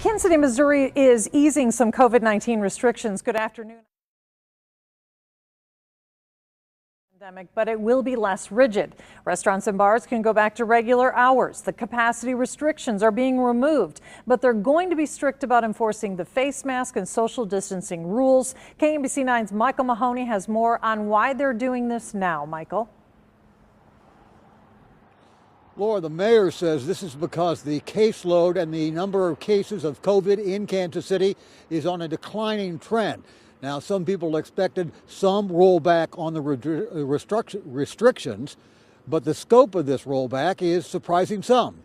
Kansas City, Missouri is easing some COVID-19 restrictions. Good afternoon. But it will be less rigid. Restaurants and bars can go back to regular hours. The capacity restrictions are being removed, but they're going to be strict about enforcing the face mask and social distancing rules. KMBC 9's Michael Mahoney has more on why they're doing this now. Michael. Laura, the mayor says this is because the caseload and the number of cases of COVID in Kansas City is on a declining trend. Now, some people expected some rollback on the restrictions, but the scope of this rollback is surprising some.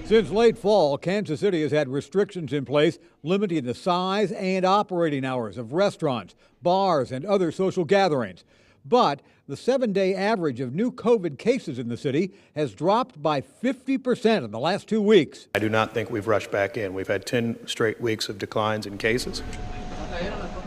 Since late fall, Kansas City has had restrictions in place limiting the size and operating hours of restaurants, bars, and other social gatherings. But the 7-day average of new COVID cases in the city has dropped by 50% in the last 2 weeks. I do not think we've rushed back in. We've had 10 straight weeks of declines in cases.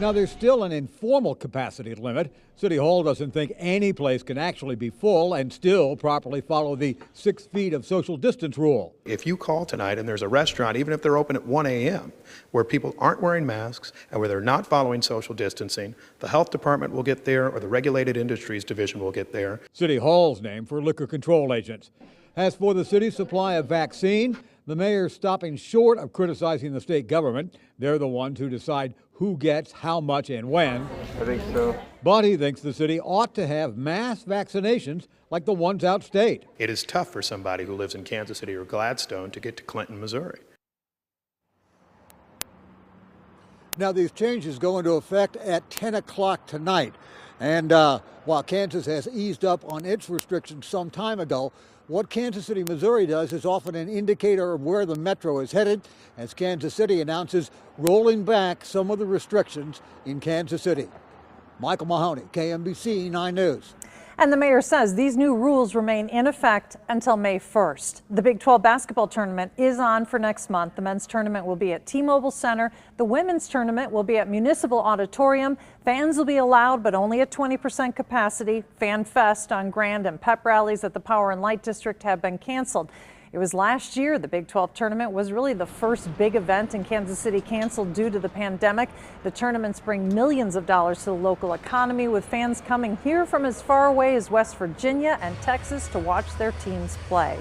Now, there's still an informal capacity limit. City Hall doesn't think any place can actually be full and still properly follow the 6 feet of social distance rule. If you call tonight and there's a restaurant, even if they're open at 1 a.m., where people aren't wearing masks and where they're not following social distancing, the health department will get there or the regulated industries division will get there. City Hall's named for liquor control agents. As for the city's supply of vaccine, the mayor's stopping short of criticizing the state government. They're the ones who decide who gets how much and when. I think so. But he thinks the city ought to have mass vaccinations like the ones outstate. It is tough for somebody who lives in Kansas City or Gladstone to get to Clinton, Missouri. Now, these changes go into effect at 10 o'clock tonight. And while Kansas has eased up on its restrictions some time ago, what Kansas City, Missouri does is often an indicator of where the metro is headed, as Kansas City announces rolling back some of the restrictions in Kansas City. Michael Mahoney, KMBC 9 News. And the mayor says these new rules remain in effect until May 1st. The Big 12 basketball tournament is on for next month. The men's tournament will be at T-Mobile Center. The women's tournament will be at Municipal Auditorium. Fans will be allowed, but only at 20% capacity. Fan Fest on Grand and pep rallies at the Power and Light District have been canceled. It was last year the Big 12 tournament was really the first big event in Kansas City canceled due to the pandemic. The tournaments bring millions of dollars to the local economy, with fans coming here from as far away as West Virginia and Texas to watch their teams play.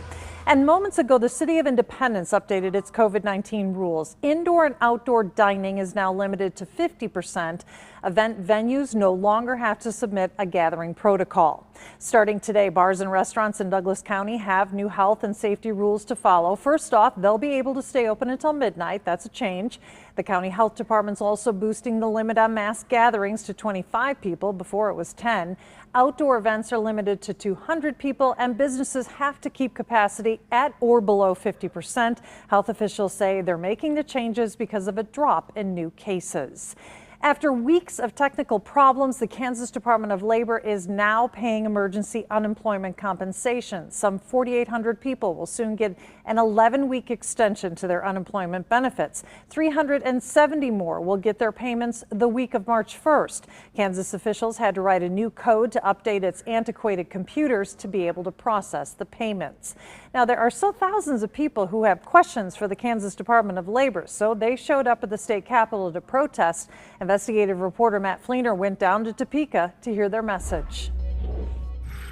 And moments ago, the City of Independence updated its COVID-19 rules. Indoor and outdoor dining is now limited to 50%. Event venues no longer have to submit a gathering protocol. Starting today, bars and restaurants in Douglas County have new health and safety rules to follow. First off, they'll be able to stay open until midnight. That's a change. The county health department's also boosting the limit on mass gatherings to 25 people. Before it was 10. Outdoor events are limited to 200 people, and businesses have to keep capacity at or below 50%. Health officials say they're making the changes because of a drop in new cases. After weeks of technical problems, the Kansas Department of Labor is now paying emergency unemployment compensation. Some 4,800 people will soon get an 11-week extension to their unemployment benefits. 370 more will get their payments the week of March 1st. Kansas officials had to write a new code to update its antiquated computers to be able to process the payments. Now, there are still thousands of people who have questions for the Kansas Department of Labor, so they showed up at the state capitol to protest. Investigative reporter Matt Fleener went down to Topeka to hear their message.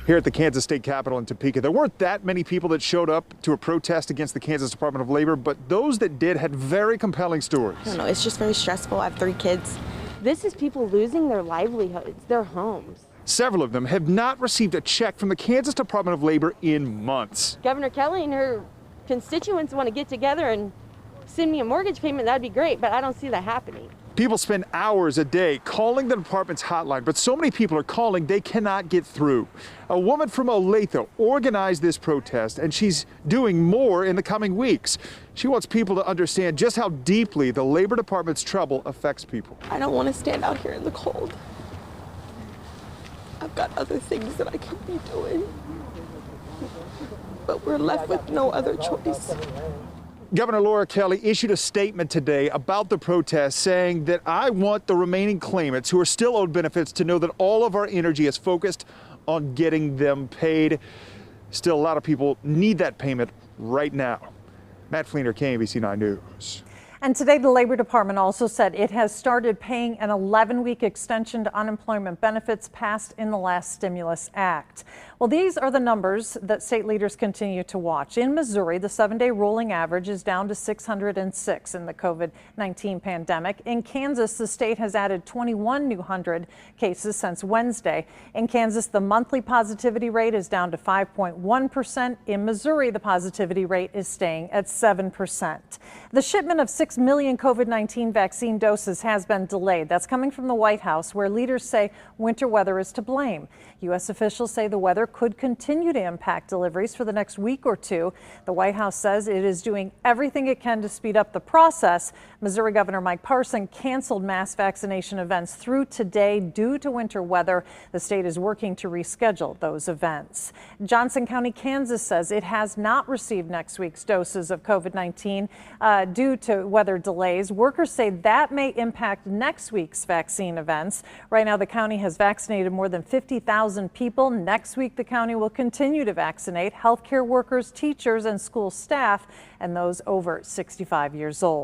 Here at the Kansas State Capitol in Topeka, there weren't that many people that showed up to a protest against the Kansas Department of Labor, but those that did had very compelling stories. I don't know, it's just very stressful. I have 3 kids. This is people losing their livelihoods, their homes. Several of them have not received a check from the Kansas Department of Labor in months. Governor Kelly and her constituents want to get together and send me a mortgage payment. That'd be great, but I don't see that happening. People spend hours a day calling the department's hotline, but so many people are calling they cannot get through. A woman from Olathe organized this protest, and she's doing more in the coming weeks. She wants people to understand just how deeply the Labor Department's trouble affects people. I don't want to stand out here in the cold. I've got other things that I could be doing, but we're left with no other choice. Governor Laura Kelly issued a statement today about the protest saying that I want the remaining claimants who are still owed benefits to know that all of our energy is focused on getting them paid. Still, a lot of people need that payment right now. Matt Fleener, KMBC 9 News. And today, the Labor Department also said it has started paying an 11-week extension to unemployment benefits passed in the last stimulus act. Well, these are the numbers that state leaders continue to watch. In Missouri, the 7-day rolling average is down to 606 in the COVID-19 pandemic. In Kansas, the state has added 21 new 100 cases since Wednesday. In Kansas, the monthly positivity rate is down to 5.1%. In Missouri, the positivity rate is staying at 7%. The shipment of 6 million COVID-19 vaccine doses has been delayed. That's coming from the White House, where leaders say winter weather is to blame. U.S. officials say the weather could continue to impact deliveries for the next week or two. The White House says it is doing everything it can to speed up the process. Missouri Governor Mike Parson canceled mass vaccination events through today due to winter weather. The state is working to reschedule those events. Johnson County, Kansas says it has not received next week's doses of COVID-19 due to weather delays. Workers say that may impact next week's vaccine events. Right now, the county has vaccinated more than 50,000 people. Next week, the county will continue to vaccinate healthcare workers, teachers, and school staff, and those over 65 years old.